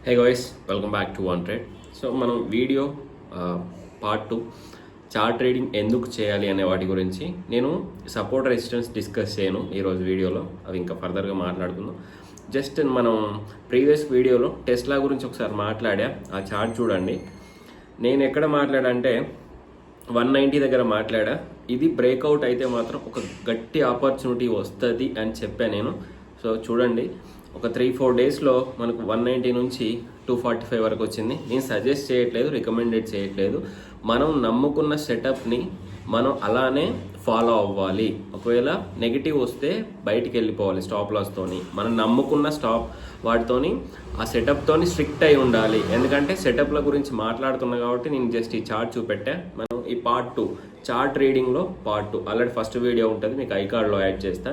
Hey guys, welcome back to one trade. So మనం video part 2 chart trading ఎందుకు చేయాలి అనే వాటి గురించి నేను సపోర్ట్ రెసిస్టెన్స్ డిస్కస్ చేయను ఈరోజు వీడియోలో. అవి ఇంకా ఫర్దర్గా మాట్లాడుకుందాం. జస్ట్ మనం ప్రీవియస్ వీడియోలో టెస్లా గురించి ఒకసారి మాట్లాడా. ఆ చార్ట్ చూడండి. నేను ఎక్కడ మాట్లాడా అంటే 190 దగ్గర మాట్లాడా. ఇది బ్రేక్అవుట్ అయితే మాత్రం ఒక గట్టి ఆపర్చునిటీ వస్తుంది అని చెప్పాను నేను. సో చూడండి, ఒక 3-4 డేస్లో మనకు 190 నుంచి 245 వరకు వచ్చింది. నేను సజెస్ట్ చేయట్లేదు, రికమెండెడ్ చేయట్లేదు. మనం నమ్ముకున్న సెటప్ని మనం అలానే ఫాలో అవ్వాలి. ఒకవేళ నెగిటివ్ వస్తే బయటికి వెళ్ళిపోవాలి స్టాప్ లాస్తోని. మనం నమ్ముకున్న వాటితోని ఆ సెటప్తోని స్ట్రిక్ట్ అయి ఉండాలి. ఎందుకంటే సెటప్ల గురించి మాట్లాడుతున్నా కాబట్టి నేను జస్ట్ ఈ చార్ట్ చూపెట్టా. మనం ఈ పార్ట్ 2 చార్ట్ రీడింగ్లో పార్ట్ 2 ఆల్రెడీ ఫస్ట్ వీడియో ఉంటుంది, మీకు ఐకార్డ్లో యాడ్ చేస్తా.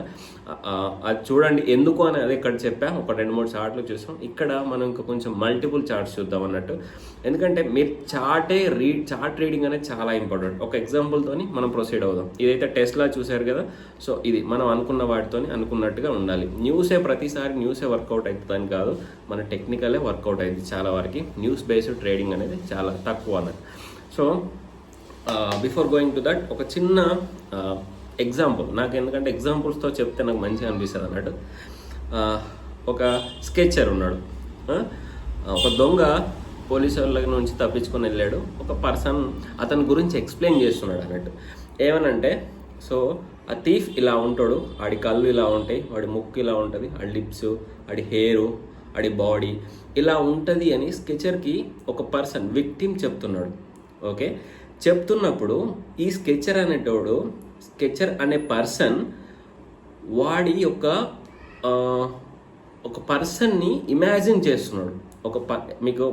అది చూడండి. ఎందుకు అని అది ఇక్కడ చెప్పా. ఒక 2-3 చార్ట్లు చూసాం. ఇక్కడ మనం ఇంకా కొంచెం మల్టిపుల్ చార్ట్స్ చూద్దాం అన్నట్టు. ఎందుకంటే మీరు చార్ట్ రీడింగ్ అనేది చాలా ఇంపార్టెంట్. ఒక ఎగ్జాంపుల్తోని మనం ప్రొసీడ్ అవుదాం. ఇదైతే టెస్లా చూశారు కదా. సో ఇది మనం అనుకున్న వాటితోని అనుకున్నట్టుగా ఉండాలి. ప్రతిసారి న్యూసే వర్కౌట్ అవుతుందని కాదు, మన టెక్నికలే వర్కౌట్ అయింది చాలా వరకు. న్యూస్ బేస్డ్ ట్రేడింగ్ అనేది చాలా తక్కువ అన్నట్టు. So before going to that ఒక చిన్న ఎగ్జాంపుల్ నాకు, ఎందుకంటే ఎగ్జాంపుల్స్తో చెప్తే నాకు మంచిగా అనిపిస్తుంది అన్నట్టు. ఒక స్కెచర్ ఉన్నాడు. ఒక దొంగ పోలీసు వాళ్ళ నుంచి తప్పించుకొని వెళ్ళాడు. ఒక పర్సన్ అతని గురించి ఎక్స్ప్లెయిన్ చేస్తున్నాడు అన్నట్టు. ఏమనంటే, సో ఆ థీఫ్ ఇలా ఉంటాడు, ఆడి కళ్ళు ఇలా ఉంటాయి, వాడి ముక్కు ఇలా ఉంటుంది, ఆడి లిప్స్, ఆడి హెయిరు, ఆడి బాడీ ఇలా ఉంటుంది అని స్కెచర్కి ఒక పర్సన్ విక్టిమ్ చెప్తున్నాడు. ఓకే, చెప్తున్నప్పుడు ఈ స్కెచర్ అనే పర్సన్ వాడి యొక్క ఒక పర్సన్ని ఇమాజిన్ చేస్తున్నాడు.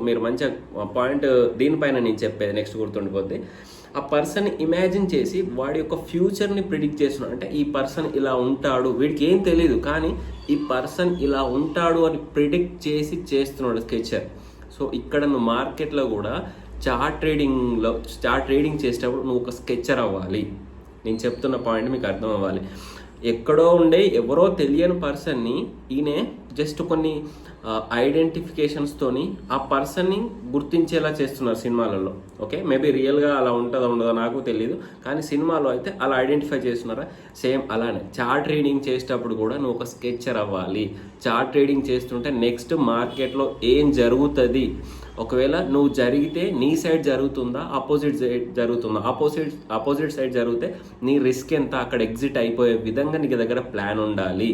మీరు మంచిగా పాయింట్ దీనిపైన నేను చెప్పేది నెక్స్ట్ గుర్తుండిపోద్ది. ఆ పర్సన్ ఇమాజిన్ చేసి వాడి యొక్క ఫ్యూచర్ని ప్రిడిక్ట్ చేస్తున్నాడు. అంటే ఈ పర్సన్ ఇలా ఉంటాడు, వీడికి ఏం తెలియదు కానీ ఈ పర్సన్ ఇలా ఉంటాడు అని ప్రిడిక్ట్ చేసి చేస్తున్నాడు స్కెచర్. సో ఇక్కడ నువ్వు మార్కెట్లో కూడా చార్ట్ ట్రేడింగ్ చేసేటప్పుడు నువ్వు ఒక స్కెచర్ అవ్వాలి. నేను చెప్తున్న పాయింట్ మీకు అర్థం అవ్వాలి. ఎక్కడో ఉండే ఎవరో తెలియని పర్సన్ని ఈయనే జస్ట్ కొన్ని ఐడెంటిఫికేషన్స్తోని ఆ పర్సన్ని గుర్తించేలా చేస్తున్నారు సినిమాలలో. ఓకే, మేబీ రియల్గా అలా ఉంటుందో ఉండదో నాకు తెలియదు, కానీ సినిమాలో అయితే అలా ఐడెంటిఫై చేస్తున్నారా. సేమ్ అలానే చార్ట్ ట్రేడింగ్ చేసేటప్పుడు కూడా నువ్వు ఒక స్కెచర్ అవ్వాలి. చార్ట్ ట్రేడింగ్ చేస్తుంటే నెక్స్ట్ మార్కెట్లో ఏం జరుగుతుంది, ఒకవేళ నువ్వు జరిగితే నీ సైడ్ జరుగుతుందా, ఆపోజిట్ సైడ్ జరుగుతుందా, ఆపోజిట్ సైడ్ జరిగితే నీ రిస్క్ ఎంత, అక్కడ ఎగ్జిట్ అయిపోయే విధంగా నీకు దగ్గర ప్లాన్ ఉండాలి.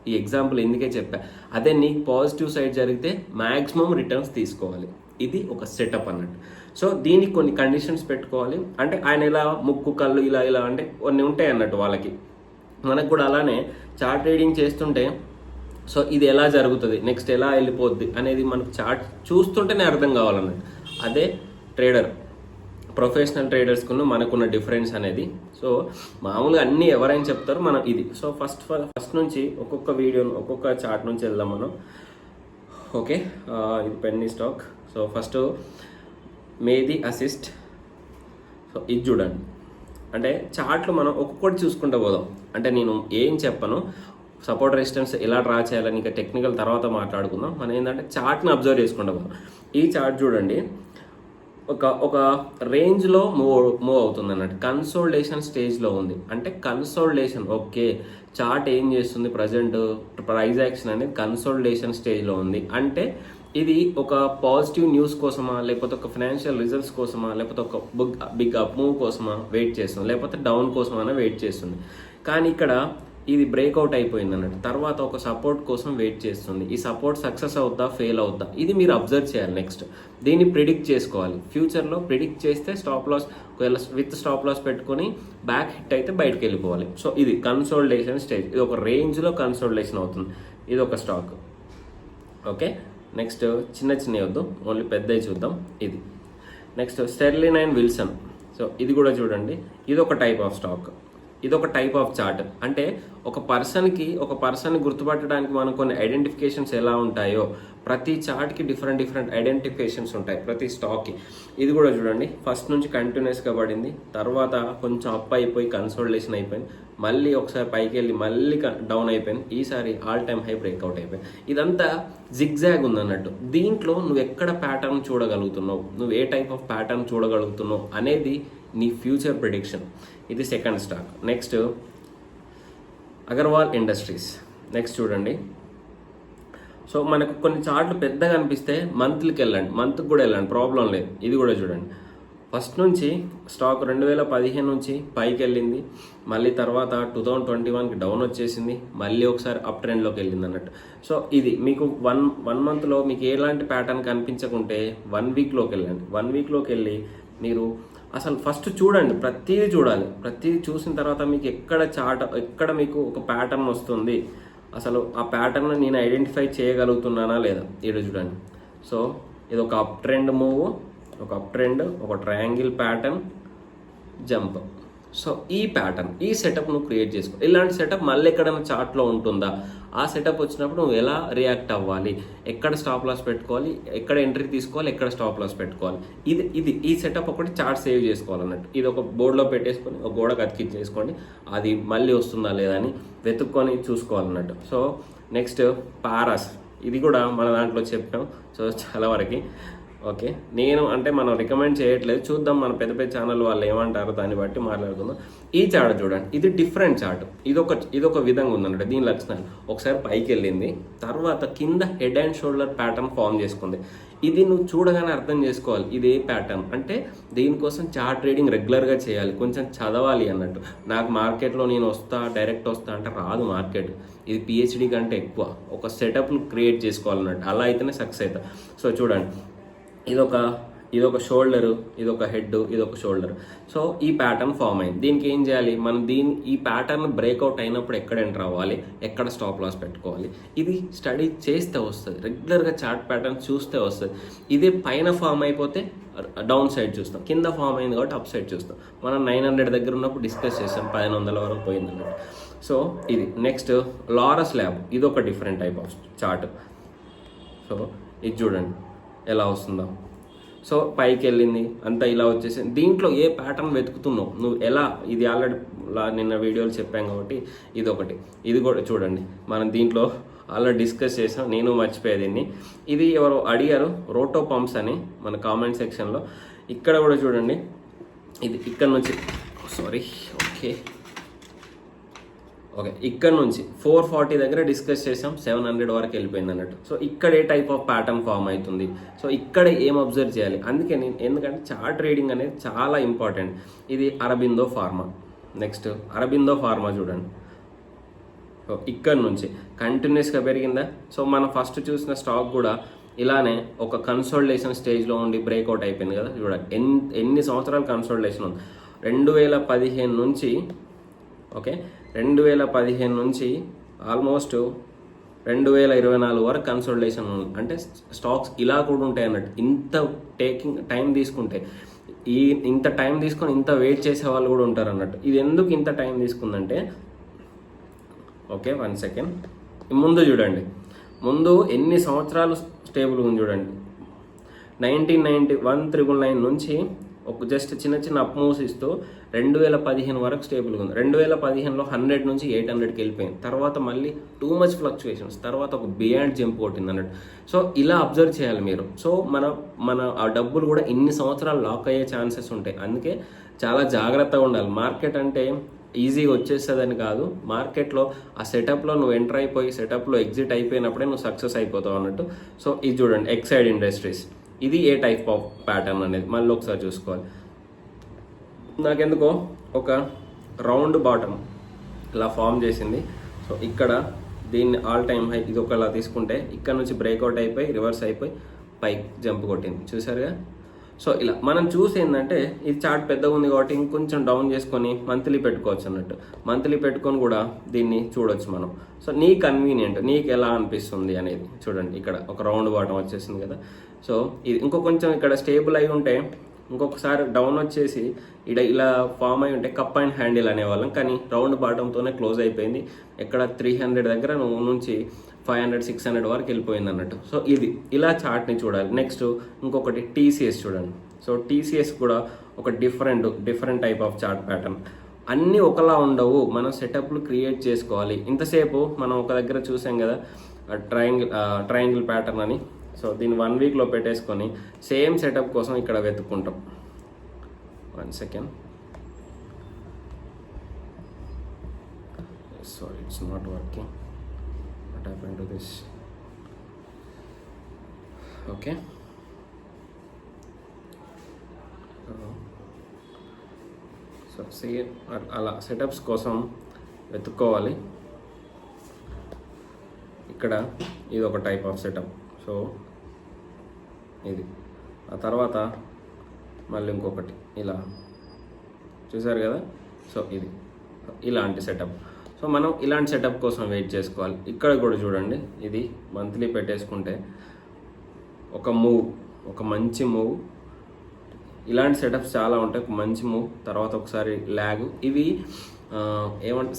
ఈ ఎగ్జాంపుల్ ఎందుకే చెప్పా. అదే నీకు పాజిటివ్ సైడ్ జరిగితే మ్యాక్సిమం రిటర్న్స్ తీసుకోవాలి. ఇది ఒక సెటప్ అన్నట్టు. సో దీనికి కొన్ని కండిషన్స్ పెట్టుకోవాలి. అంటే ఆయన ఇలా ముక్కు కళ్ళు ఇలా అంటే కొన్ని ఉంటాయి అన్నట్టు వాళ్ళకి. మనకు కూడా అలానే చార్ట్ ట్రేడింగ్ చేస్తుంటే సో ఇది ఎలా జరుగుతుంది, నెక్స్ట్ ఎలా వెళ్ళిపోద్ది అనేది మనకు చార్ట్ చూస్తుంటేనే అర్థం కావాలన్నట్టు. అదే ప్రొఫెషనల్ ట్రేడర్స్కున్న మనకున్న డిఫరెన్స్ అనేది. సో మామూలుగా అన్నీ ఎవరైనా చెప్తారు, మనం ఇది. సో ఫస్ట్ నుంచి ఒక్కొక్క వీడియోను ఒక్కొక్క చార్ట్ నుంచి వెళ్దాం మనం. ఓకే, ఇది penny stock. So first మేది assist. So ఇది చూడండి. అంటే చార్ట్లో మనం ఒక్కొక్కటి చూసుకుంటూ పోదాం. అంటే నేను ఏం చెప్పను, సపోర్ట్ రెసిస్టెన్స్ ఎలా డ్రా చేయాలని ఇంకా టెక్నికల్ తర్వాత మాట్లాడుకుందాం. మనం ఏంటంటే చార్ట్ని అబ్జర్వ్ చేసుకుంటూ పోదాం. ఈ చార్ట్ చూడండి, ఒక రేంజ్లో మూవ్ అవుతుంది అన్నట్టు. కన్సోలిడేషన్ స్టేజ్లో ఉంది. అంటే కన్సోలిడేషన్ ఓకే, చార్ట్ ఏం చేస్తుంది, ప్రజెంట్ ప్రైస్ యాక్షన్ అనేది కన్సోలిడేషన్ స్టేజ్లో ఉంది. అంటే ఇది ఒక పాజిటివ్ న్యూస్ కోసమా, లేకపోతే ఒక ఫైనాన్షియల్ రిజల్ట్స్ కోసమా, లేకపోతే ఒక బిగ్ అప్ మూవ్ కోసమా వెయిట్ చేస్తుంది, లేకపోతే డౌన్ కోసమైనా వెయిట్ చేస్తుంది. కానీ ఇక్కడ ఇది బ్రేక్అవుట్ అయిపోయింది అన్నట్టు. తర్వాత ఒక సపోర్ట్ కోసం వెయిట్ చేస్తుంది. ఈ సపోర్ట్ సక్సెస్ అవుద్దా, ఫెయిల్ అవుద్దా, ఇది మీరు అబ్జర్వ్ చేయాలి. నెక్స్ట్ దీన్ని ప్రిడిక్ట్ చేసుకోవాలి. ఫ్యూచర్లో ప్రిడిక్ట్ చేస్తే స్టాప్ లాస్, ఒకవేళ విత్ స్టాప్ లాస్ పెట్టుకొని బ్యాక్ హిట్ అయితే బయటకు వెళ్ళిపోవాలి. సో ఇది కన్సోలిడేషన్ స్టేజ్. ఇది ఒక రేంజ్లో కన్సోలిడేషన్ అవుతుంది. ఇది ఒక స్టాక్. ఓకే, నెక్స్ట్ చిన్నవి వద్దాం, ఓన్లీ పెద్దవి చూద్దాం. ఇది నెక్స్ట్ స్టెర్లిన్ అండ్ విల్సన్. సో ఇది కూడా చూడండి. ఇది ఒక టైప్ ఆఫ్ స్టాక్, ఇది ఒక టైప్ ఆఫ్ చార్ట్. అంటే ఒక పర్సన్ని గుర్తుపట్టడానికి మనం కొన్ని ఐడెంటిఫికేషన్స్ ఎలా ఉంటాయో ప్రతి చార్ట్కి డిఫరెంట్ ఐడెంటిఫికేషన్స్ ఉంటాయి ప్రతి స్టాక్కి. ఇది కూడా చూడండి, ఫస్ట్ నుంచి కంటిన్యూస్గా పడింది, తర్వాత కొంచెం అప్ అయిపోయి కన్సోలిడేషన్ అయిపోయింది, మళ్ళీ ఒకసారి పైకి వెళ్ళి మళ్ళీ డౌన్ అయిపోయింది, ఈసారి ఆల్ టైమ్ హై బ్రేక్అవుట్ అయిపోయింది. ఇదంతా జిగ్జాగ్ ఉందన్నట్టు. దీంట్లో నువ్వు ఎక్కడ ప్యాటర్న్ చూడగలుగుతున్నావు, నువ్వు ఏ టైప్ ఆఫ్ ప్యాటర్న్ చూడగలుగుతున్నావు అనేది నీ ఫ్యూచర్ ప్రిడిక్షన్. ఇది second stock. Next Agarwal industries. Next చూడండి, సో మనకు కొన్ని చార్ట్లు పెద్దగా అనిపిస్తే మంత్లీకి వెళ్ళండి, మంత్కి కూడా వెళ్ళండి, ప్రాబ్లం లేదు. ఇది కూడా చూడండి, ఫస్ట్ నుంచి స్టాక్ 2015 నుంచి పైకి వెళ్ళింది, మళ్ళీ తర్వాత 2021కి డౌన్ వచ్చేసింది, మళ్ళీ ఒకసారి అప్ ట్రెండ్లోకి వెళ్ళింది అన్నట్టు. సో ఇది మీకు వన్ మంత్లో మీకు ఎలాంటి ప్యాటర్న్ కనిపించకుంటే 1 వీక్లోకి వెళ్ళండి. 1 వీక్లోకి వెళ్ళి మీరు అసలు ఫస్ట్ చూడండి, ప్రతిదీ చూడాలి. ప్రతిదీ చూసిన తర్వాత మీకు ఎక్కడ మీకు ఒక ప్యాటర్న్ వస్తుంది, అసలు ఆ ప్యాటర్న్ నేను ఐడెంటిఫై చేయగలుగుతున్నానా లేదా. ఇది చూడండి, సో ఇది ఒక అప్ ట్రెండ్ మూవ్, ఒక అప్ ట్రెండ్, ఒక ట్రయాంగిల్ ప్యాటర్న్, జంప్. సో ఈ ప్యాటర్న్, ఈ సెటప్ నువ్వు క్రియేట్ చేసుకో. ఇలాంటి సెటప్ మళ్ళీ ఎక్కడైనా చార్ట్లో ఉంటుందా? ఆ సెటప్ వచ్చినప్పుడు నువ్వు ఎలా రియాక్ట్ అవ్వాలి, ఎక్కడ స్టాప్ లాస్ పెట్టుకోవాలి, ఎక్కడ ఎంట్రీ తీసుకోవాలి, ఎక్కడ స్టాప్ లాస్ పెట్టుకోవాలి, ఈ సెటప్ ఒకటి చార్ట్ సేవ్ చేసుకోవాలన్నట్టు. ఇది ఒక బోర్డులో పెట్టేసుకొని ఒక గోడకు అతికించేసుకోండి, అది మళ్ళీ వస్తుందా లేదా అని వెతుక్కొని చూసుకోవాలన్నట్టు. సో నెక్స్ట్ పారాస్, ఇది కూడా మన దాంట్లో చెప్పాం. సో చాలా వరకు ఓకే, నేను అంటే మనం రికమెండ్ చేయట్లేదు, చూద్దాం మన పెద్ద పెద్ద ఛానల్ వాళ్ళు ఏమంటారో దాన్ని బట్టి మాట్లాడుకుందాం. ఈ చార్ట్ చూడండి, ఇది డిఫరెంట్ చార్ట్, ఇదొక విధంగా ఉందన్నట్టు. దీని లక్షణాలు ఒకసారి పైకి వెళ్ళింది, తర్వాత కింద head and shoulder pattern form చేసుకుంది. ఇది నువ్వు చూడగానే అర్థం చేసుకోవాలి ఇది ఏ ప్యాటర్న్ అంటే. దీనికోసం చార్ట్ ట్రేడింగ్ రెగ్యులర్గా చేయాలి, కొంచెం చదవాలి అన్నట్టు. నాకు మార్కెట్లో నేను డైరెక్ట్ వస్తా అంటే రాదు మార్కెట్. ఇది పిహెచ్డి కంటే ఎక్కువ ఒక సెటప్లు క్రియేట్ చేసుకోవాలన్నట్టు, అలా అయితేనే సక్సెస్ అవుతా. సో చూడండి, ఇదొక షోల్డరు, ఇదొక హెడ్, ఇదొక షోల్డర్. సో ఈ ప్యాటర్న్ ఫామ్ అయింది. దీనికి ఏం చేయాలి మనం, ఈ ప్యాటర్న్ బ్రేక్అవుట్ అయినప్పుడు ఎక్కడ ఎంటర్ అవ్వాలి, ఎక్కడ స్టాప్ లాస్ పెట్టుకోవాలి, ఇది స్టడీ చేస్తే వస్తుంది. రెగ్యులర్గా చార్ట్ ప్యాటర్న్ చూస్తే వస్తుంది. ఇది పైన ఫామ్ అయిపోతే డౌన్ సైడ్ చూస్తాం, కింద ఫామ్ అయింది కాబట్టి అప్ సైడ్ చూస్తాం. మనం 900 దగ్గర ఉన్నప్పుడు డిస్కస్ చేస్తాం, 1500 వరకు పోయింది అన్నట్టు. సో ఇది నెక్స్ట్ లారస్ ల్యాబ్, ఇది ఒక different type of chart. So ఇది చూడండి ఎలా వస్తుందో. సో పైకి వెళ్ళింది అంతా ఇలా వచ్చేసింది. దీంట్లో ఏ ప్యాటర్న్ వెతుకుతున్నావు నువ్వు ఎలా, ఇది ఆల్రెడీ నిన్న వీడియోలు చెప్పాం కాబట్టి ఇది కూడా చూడండి. మనం దీంట్లో ఆల్రెడీ డిస్కస్ చేసాం, నేను మర్చిపోయేది దీన్ని. ఇది ఎవరు అడిగారు, రోటో పంప్స్ అని మన కామెంట్ సెక్షన్లో. ఇక్కడ కూడా చూడండి, ఇది ఇక్కడ నుంచి ఇక్కడ నుంచి 440 దగ్గర డిస్కస్ చేసాం, 700 వరకు వెళ్ళిపోయింది అన్నట్టు. సో ఇక్కడ ఏ టైప్ ఆఫ్ ప్యాటర్న్ ఫామ్ అవుతుంది, సో ఇక్కడ ఏం అబ్జర్వ్ చేయాలి. అందుకే ఎందుకంటే చార్ట్ ట్రేడింగ్ అనేది చాలా ఇంపార్టెంట్. ఇది Aurobindo pharma. Next Aurobindo pharma చూడండి, సో ఇక్కడ నుంచి కంటిన్యూస్గా పెరిగిందా. సో మనం ఫస్ట్ చూసిన స్టాక్ కూడా ఇలానే ఒక కన్సోలిడేషన్ స్టేజ్లో ఉండి బ్రేక్అవుట్ అయిపోయింది కదా. చూడండి ఎన్ని సంవత్సరాలు కన్సోలిడేషన్ ఉంది. 2015 నుంచి 2015 నుంచి ఆల్మోస్ట్ 2024 వరకు కన్సోలిడేషన్ ఉంది. అంటే స్టాక్స్ ఇలా కూడా ఉంటాయి అన్నట్టు. ఇంత టైం తీసుకుంటే ఇంత టైం తీసుకొని ఇంత వెయిట్ చేసే వాళ్ళు కూడా ఉంటారు అన్నట్టు. ఇది ఎందుకు ఇంత టైం తీసుకుందంటే, 1 సెకండ్, ముందు చూడండి, ముందు ఎన్ని సంవత్సరాలు స్టేబుల్ ఉంది చూడండి. 1991 నుంచి ఒక జస్ట్ చిన్న అప్ మూవ్స్ ఇస్తూ 2015 వరకు స్టేబుల్గా ఉంది. 2015లో 100 నుంచి 800కి వెళ్ళిపోయింది. తర్వాత మళ్ళీ టూ మచ్ ఫ్లక్చుయేషన్స్, తర్వాత ఒక బియాండ్ జంప్ కొట్టింది అన్నట్టు. సో ఇలా అబ్జర్వ్ చేయాలి మీరు. సో మన ఆ డబ్బులు కూడా ఇన్ని సంవత్సరాలు లాక్ అయ్యే ఛాన్సెస్ ఉంటాయి. అందుకే చాలా జాగ్రత్తగా ఉండాలి. మార్కెట్ అంటే ఈజీగా వచ్చేస్తుందని కాదు, మార్కెట్లో ఆ సెటప్లో నువ్వు ఎంటర్ అయిపోయి సెటప్లో ఎగ్జిట్ అయిపోయినప్పుడే నువ్వు సక్సెస్ అయిపోతావు అన్నట్టు. సో ఇది చూడండి, ఎక్సైడ్ ఇండస్ట్రీస్, ఇది ఏ టైప్ ఆఫ్ ప్యాటర్న్ అనేది మళ్ళీ ఒకసారి చూసుకోవాలి. నాకెందుకో ఒక రౌండ్ బాటమ్ ఇలా ఫామ్ చేసింది. సో ఇక్కడ దీన్ని ఆల్ టైమ్ హై ఇది ఒకలా తీసుకుంటే ఇక్కడ నుంచి బ్రేక్అవుట్ అయిపోయి రివర్స్ అయిపోయి పైకి జంప్ కొట్టింది, చూసారుగా. సో ఇలా మనం చూసి ఏంటంటే ఇది చార్ట్ పెద్దగా ఉంది కాబట్టి ఇంకొంచెం డౌన్ చేసుకొని మంత్లీ పెట్టుకోవచ్చు అన్నట్టు. మంత్లీ పెట్టుకొని కూడా దీన్ని చూడొచ్చు మనం. సో నీ కన్వీనియంట్, నీకు ఎలా అనిపిస్తుంది అనేది చూడండి. ఇక్కడ ఒక రౌండ్ బాటం వచ్చేసింది కదా. సో ఇది ఇంకో కొంచెం ఇక్కడ స్టేబుల్ అయి ఉంటే ఇంకొకసారి డౌన్ వచ్చేసి ఇలా ఫామ్ అయి ఉంటే కప్ అండ్ హ్యాండిల్ అనేవాళ్ళం, కానీ రౌండ్ బాటంతోనే క్లోజ్ అయిపోయింది. ఎక్కడ 300 దగ్గర నుంచి 500 600 వరకు వెళ్ళిపోయింది అన్నట్టు. సో ఇలా చార్ట్ని చూడాలి. నెక్స్ట్ ఇంకొకటి టీసీఎస్ చూడండి. సో టీసీఎస్ కూడా ఒక different type of chart pattern. అన్నీ ఒకలా ఉండవు, మనం సెటప్లు క్రియేట్ చేసుకోవాలి. ఇంతసేపు మనం ఒక దగ్గర చూసాం కదా ట్రయాంగిల్ ప్యాటర్న్ అని. సో దీన్ని 1 వీక్లో పెట్టేసుకొని సేమ్ సెటప్ కోసం ఇక్కడ వెతుక్కుంటాం. 1 second. Sorry, it's not working. What happened to this? Okay. So same అలా సెటప్స్ కోసం వెతుక్కోవాలి. ఇక్కడ ఇది ఒక టైప్ ఆఫ్ సెటప్. సో ఇది ఆ తర్వాత మళ్ళీ ఇంకొకటి ఇలా చూసారు కదా. సో ఇలాంటి సెటప్. సో మనం ఇలాంటి సెటప్ కోసం వెయిట్ చేసుకోవాలి. ఇక్కడ కూడా చూడండి, ఇది మంత్లీ పెట్టేసుకుంటే ఒక మంచి మూవ్. ఇలాంటి సెటప్స్ చాలా ఉంటాయి. ఒక మంచి మూవ్ తర్వాత ఒకసారి ల్యాగ్. ఇవి ఏమంటే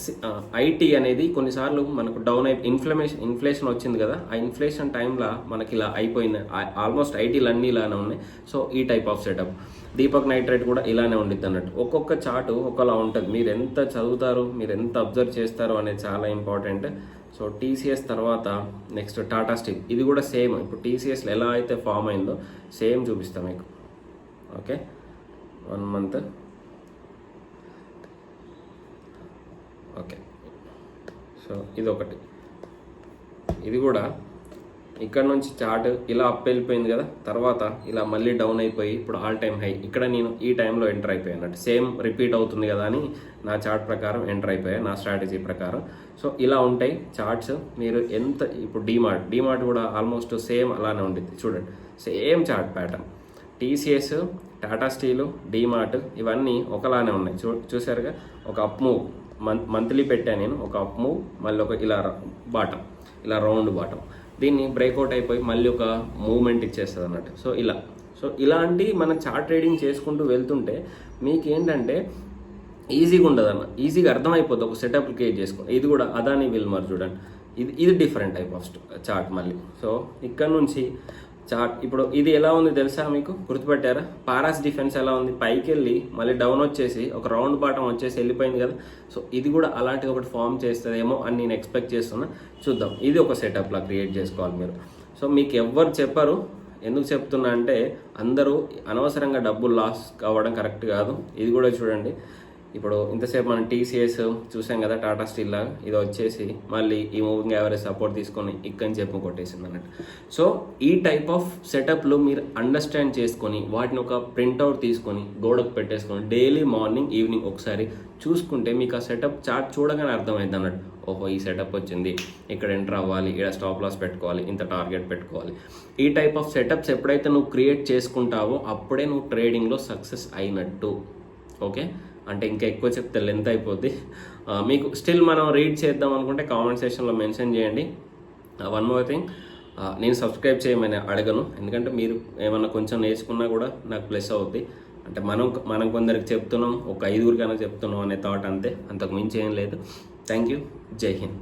ఐటీ అనేది కొన్నిసార్లు మనకు డౌన్ ఇన్ఫ్లేషన్ వచ్చింది కదా, ఆ ఇన్ఫ్లేషన్ టైంలో మనకి ఇలా అయిపోయింది. ఆల్మోస్ట్ ఐటీలు అన్నీ ఇలానే ఉన్నాయి. సో ఈ type of setup. Deepak nitrate కూడా ఇలానే ఉండిద్ది అన్నట్టు. ఒక్కొక్క చార్టు ఒకలా ఉంటుంది. మీరు ఎంత చదువుతారు, మీరు ఎంత అబ్జర్వ్ చేస్తారో అనేది చాలా ఇంపార్టెంట్. సో టీసీఎస్ తర్వాత నెక్స్ట్ టాటా స్టీల్. ఇది కూడా సేమ్. ఇప్పుడు టీసీఎస్లో ఎలా అయితే ఫామ్ అయిందో సేమ్ చూపిస్తాం మీకు. Okay, 1 month. ఓకే, సో ఇది కూడా ఇక్కడ నుంచి చార్ట్ ఇలా అప్ వెళ్ళిపోయింది కదా, తర్వాత ఇలా మళ్ళీ డౌన్ అయిపోయి ఇప్పుడు ఆల్ టైమ్ హై. ఇక్కడ నేను ఈ టైంలో ఎంటర్ అయిపోయాను అన్నట్టు. సేమ్ రిపీట్ అవుతుంది కదా అని నా చార్ట్ ప్రకారం ఎంటర్ అయిపోయాయి, నా స్ట్రాటజీ ప్రకారం. సో ఇలా ఉంటాయి చార్ట్స్. మీరు ఇప్పుడు డీమార్ట్ కూడా ఆల్మోస్ట్ సేమ్ అలానే ఉండిద్ది. చూడండి, same chart pattern. TCS, Tata steel, DMart ఇవన్నీ ఒకలానే ఉన్నాయి. చూసారుగా. ఒక అప్ మూవ్ మంత్లీ పెట్టాను నేను. ఒక అప్ మూవ్, మళ్ళీ ఒక ఇలా బాటం, ఇలా రౌండ్ బాటం. దీన్ని బ్రేక్అవుట్ అయిపోయి మళ్ళీ ఒక మూవ్మెంట్ ఇచ్చేస్తుంది అన్నట్టు. సో ఇలాంటి మనం చార్ట్ ట్రేడింగ్ చేసుకుంటూ వెళ్తుంటే మీకు ఏంటంటే ఈజీగా ఉండదు అన్న, ఈజీగా అర్థమైపోతుంది. ఒక సెటప్ క్రియేట్ చేసుకోండి. ఇది కూడా అదాని విల్మర్ చూడండి. ఇది డిఫరెంట్ టైప్ ఆఫ్ చార్ట్ మళ్ళీ. సో ఇక్కడ నుంచి చార్ట్ ఇప్పుడు ఇది ఎలా ఉంది తెలుసా మీకు, గుర్తుపెట్టారా? పారాస్ డిఫెన్స్ ఎలా ఉంది, పైకి వెళ్ళి మళ్ళీ డౌన్ వచ్చేసి ఒక రౌండ్ బాటం వచ్చేసి వెళ్ళిపోయింది కదా. సో ఇది కూడా అలాంటి ఒకటి ఫామ్ చేస్తుందేమో అని నేను ఎక్స్పెక్ట్ చేస్తున్నా. చూద్దాం. ఇది ఒక సెటప్లా క్రియేట్ చేసుకోవాలి మీరు. సో మీకు ఎవ్వరు చెప్పరు. ఎందుకు చెప్తున్నా అంటే అందరూ అనవసరంగా డబ్బులు లాస్ కావడం కరెక్ట్ కాదు. ఇది కూడా చూడండి. ఇప్పుడు ఇంతసేపు మనం టీసీఎస్ చూసాం కదా, టాటా స్టీల్ లాగా. ఇది వచ్చేసి మళ్ళీ ఈ మూవింగ్ యావరేజ్ సపోర్ట్ తీసుకొని ఇక్కడి చెప్పు కొట్టేసింది అన్నట్టు. సో ఈ టైప్ ఆఫ్ సెటప్లు మీరు అండర్స్టాండ్ చేసుకొని వాటిని ఒక ప్రింట్అవుట్ తీసుకొని గోడకు పెట్టేసుకొని డైలీ మార్నింగ్ ఈవినింగ్ ఒకసారి చూసుకుంటే మీకు ఆ సెటప్ చార్ట్ చూడగానే అర్థమైంది అన్నట్టు. ఓహో, ఈ సెటప్ వచ్చింది, ఇక్కడ ఎంటర్ అవ్వాలి, ఇక్కడ స్టాప్ లాస్ పెట్టుకోవాలి, ఇంత టార్గెట్ పెట్టుకోవాలి. ఈ టైప్ ఆఫ్ సెటప్స్ ఎప్పుడైతే నువ్వు క్రియేట్ చేసుకుంటావో అప్పుడే నువ్వు ట్రేడింగ్లో సక్సెస్ అయినట్టు. ఓకే, అంటే ఇంకా ఎక్కువ చెప్తే లెంత్ అయిపోద్ది. మీకు స్టిల్ మనం రీడ్ చేద్దాం అనుకుంటే కామెంట్ సెక్షన్లో మెన్షన్ చేయండి. 1 మోర్ థింగ్, నేను సబ్స్క్రైబ్ చేయమని అడగను, ఎందుకంటే మీరు ఏమన్నా కొంచెం నేర్చుకున్నా కూడా నాకు ప్లస్ అవుద్ది. అంటే మనం కొందరికి చెప్తున్నాం, ఒక 5గురికైనా చెప్తున్నాం అనే థాట్ అంతే, అంతకు మించి ఏం లేదు. Thank you. జై హింద్.